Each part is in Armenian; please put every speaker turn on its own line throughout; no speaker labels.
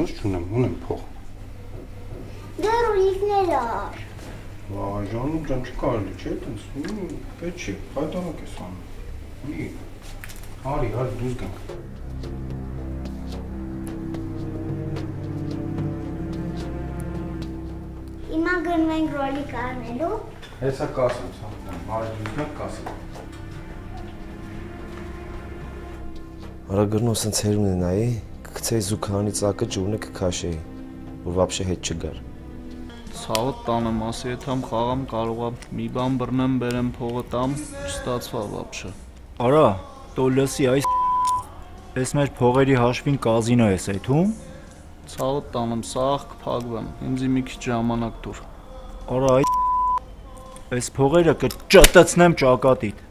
ոնց չունեմ, ունեմ փող։
Դեռ ուրիշներ ար։
Վայ, Ժանու ջան, չկարելի չէ, այտենց, պետք չի, հայտարակ ես անում։ Արի, դուրս գանք։
Հիմա գնում ենք ռոլիկ առնելու։
Հեսա կասեմ, արի դուրս գանք կասեմ։
Արա գրնո սենց հեր ունենայի, կգցեի զուգանի ծակը ջուրնը կքաշեի, որ վաբշե հետ չգար։
Ցավը տանեմ, ասի հետ համ խաղամ կարողա մի բան բռնեմ, բերեմ փողը տամ, չստացվա վաբշե։
Արա, տո լսի այս ես մեր փողերի հաշվին կազինո ես այդում։
Ցավը տանեմ, սաղ կփակվեմ, ինձի մի քիչ ժամանակ տուր։
Արա այս փողերը կճտացնեմ ճակատիդ։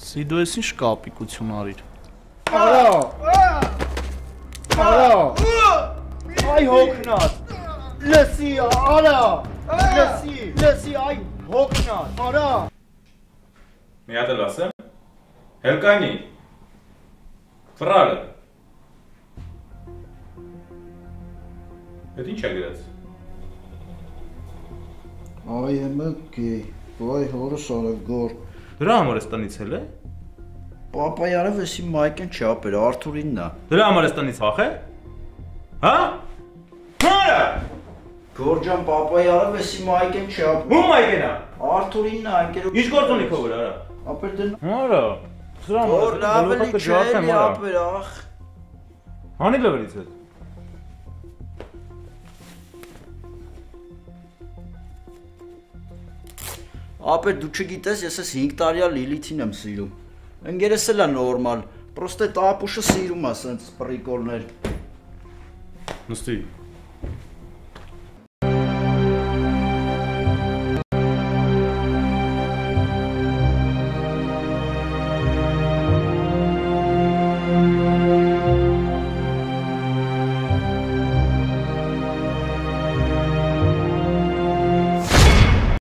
Սիդո ես ինչ կապիկություն արիր։
Արա։ Այ հոգնած։ Լսի, արա։ Լսի, այ հոգնած, արա։
Մի հատ էլ ասեմ։ Հելկանի։ Ֆրալը։ Այդ ինչ է գրած։
I am gay, վայ հորս արագոր։
Դրա համար ես տնից էլ է։
Պապայանը վեսի մայկեն չապեր, Արթուրինն է։
Դրա համար ես տնից փախ է։ Հա։ Հա։
Գորջան պապայանը վեսի մայկեն չապեր։
Ո՞մ մայկենա։
Արթուրինն է ընկերոջ։
Ինչ գործ ունի քո վրա, արա։
Ապեր դեն։
Արա։ Դրա համար
լավելի չէ, ապեր ախ։
Հանի լավելից է։
Ապեր դու չգիտես, ես ես 5 տարյա Լիլիթին եմ սիրում։ Ընկերս էլ է նորմալ, պրոստե տապուշը սիրում է սենց պրիկոլներ։
Նստի։